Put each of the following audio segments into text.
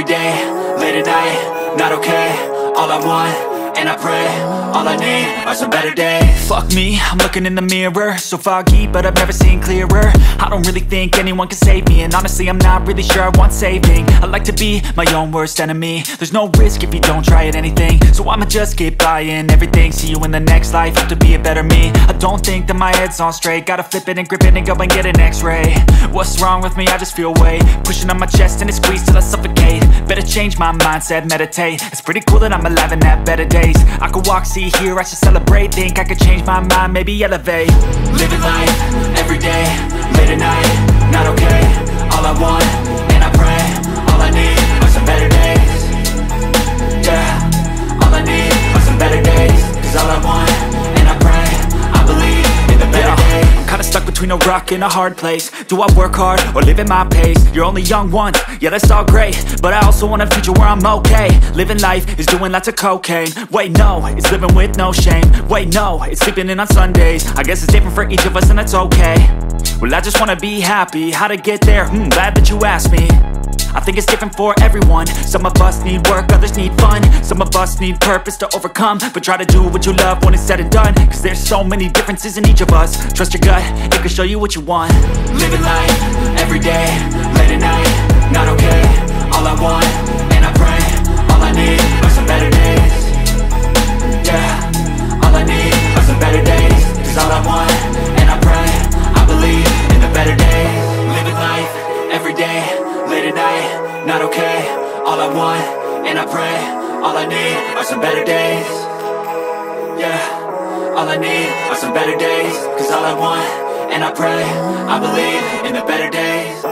day, late at night, not okay. All I want, and I pray, all I need are some better days. Fuck me, I'm looking in the mirror, so foggy, but I've never seen clearer. I don't really think anyone can save me, and honestly I'm not really sure I want saving. I like to be my own worst enemy. There's no risk if you don't try at anything, so I'ma just keep buying everything. See you in the next life, have to be a better me. I don't think that my head's on straight, gotta flip it and grip it and go and get an x-ray. What's wrong with me? I just feel weight pushing on my chest and it squeezes till I suffocate. Better change my mindset, meditate. It's pretty cool that I'm alive and have better days. I could walk, see, hear, I should celebrate. Think I could change my mind, maybe elevate. Living life, everyday, late at night, not okay. All I want, and I pray, all I need are some better days. Yeah, all I need are some better days. Cause all I want, and I pray, I believe in the better days. Kinda stuck between a rock and a hard place. Do I work hard or live at my pace? You're only young once, yeah that's all great, but I also want a future where I'm okay. Living life is doing lots of cocaine. Wait no, it's living with no shame. Wait no, it's sleeping in on Sundays. I guess it's different for each of us and that's okay. Well I just wanna be happy, how to get there? Glad that you asked me. I think it's different for everyone. Some of us need work, others need fun. Some of us need purpose to overcome. But try to do what you love when it's said and done. Cause there's so many differences in each of us. Trust your gut, it can show you what you want. Living life, everyday, late at night, not okay. All I want, and I pray, all I need are some better days. Yeah, all I need are some better days. Cause all I want, and I pray, I believe in the better days. Living life, everyday, late at night, not okay. All I want, and I pray, all I need are some better days. Yeah, all I need are some better days. Cause all I want, and I pray, I believe in the better days.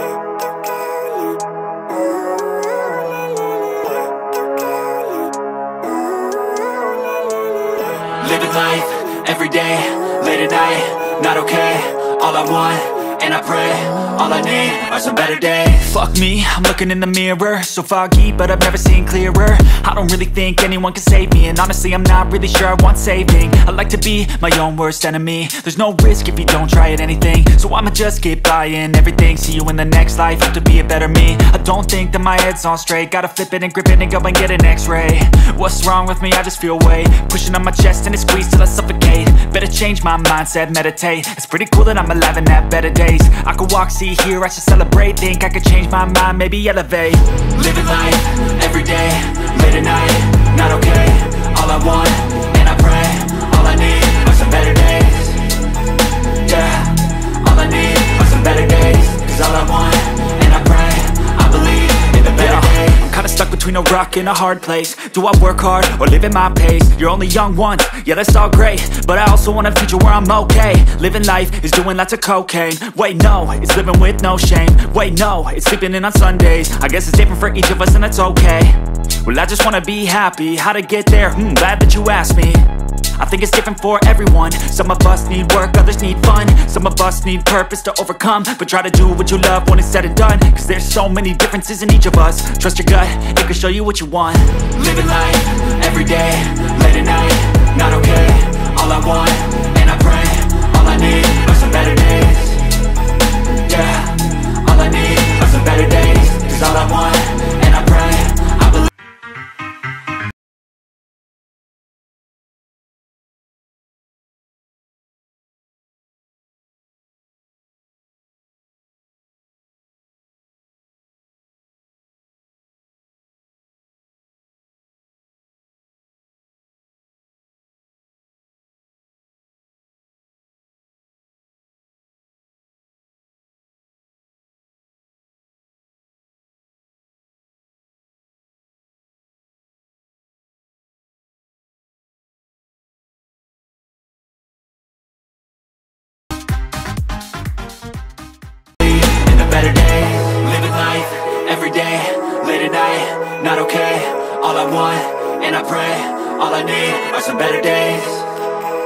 Living life, everyday, late at night, not okay. All I want, and I pray, all I need are some better days. Fuck me, I'm looking in the mirror, so foggy, but I've never seen clearer. I don't really think anyone can save me, and honestly I'm not really sure I want saving. I like to be my own worst enemy. There's no risk if you don't try at anything, so I'ma just keep buying everything. See you in the next life, have to be a better me. I don't think that my head's on straight, gotta flip it and grip it and go and get an x-ray. What's wrong with me? I just feel weight pushing on my chest and it squeezes till I suffocate. Better change my mindset, meditate. It's pretty cool that I'm alive and have better days. I could walk, see, hear, I should celebrate. Think I could change my mind, maybe elevate. Living life, everyday, late at night, not okay. All I want, and I pray, all I need are some better days. Yeah, all I need are some better days. Cause all I want, and I pray, I believe in the better days. Kinda stuck between a rock and a hard place. Do I work hard or live at my pace? You're only young once, yeah that's all great, but I also want a future where I'm okay. Living life is doing lots of cocaine. Wait no, it's living with no shame. Wait no, it's sleeping in on Sundays. I guess it's different for each of us and that's okay. Well I just wanna be happy, how to get there? Glad that you asked me. I think it's different for everyone. Some of us need work, others need fun. Some of us need purpose to overcome. But try to do what you love when it's said and done. Cause there's so many differences in each of us. Trust your gut, it can show you what you want. Living life, everyday, late at night, not okay. All I want, and I pray, all I need are some better days. Yeah, all I need are some better days. Cause all I want, and I pray, I believe. Better days, living life, everyday, late at night, not okay. All I want, and I pray, all I need are some better days.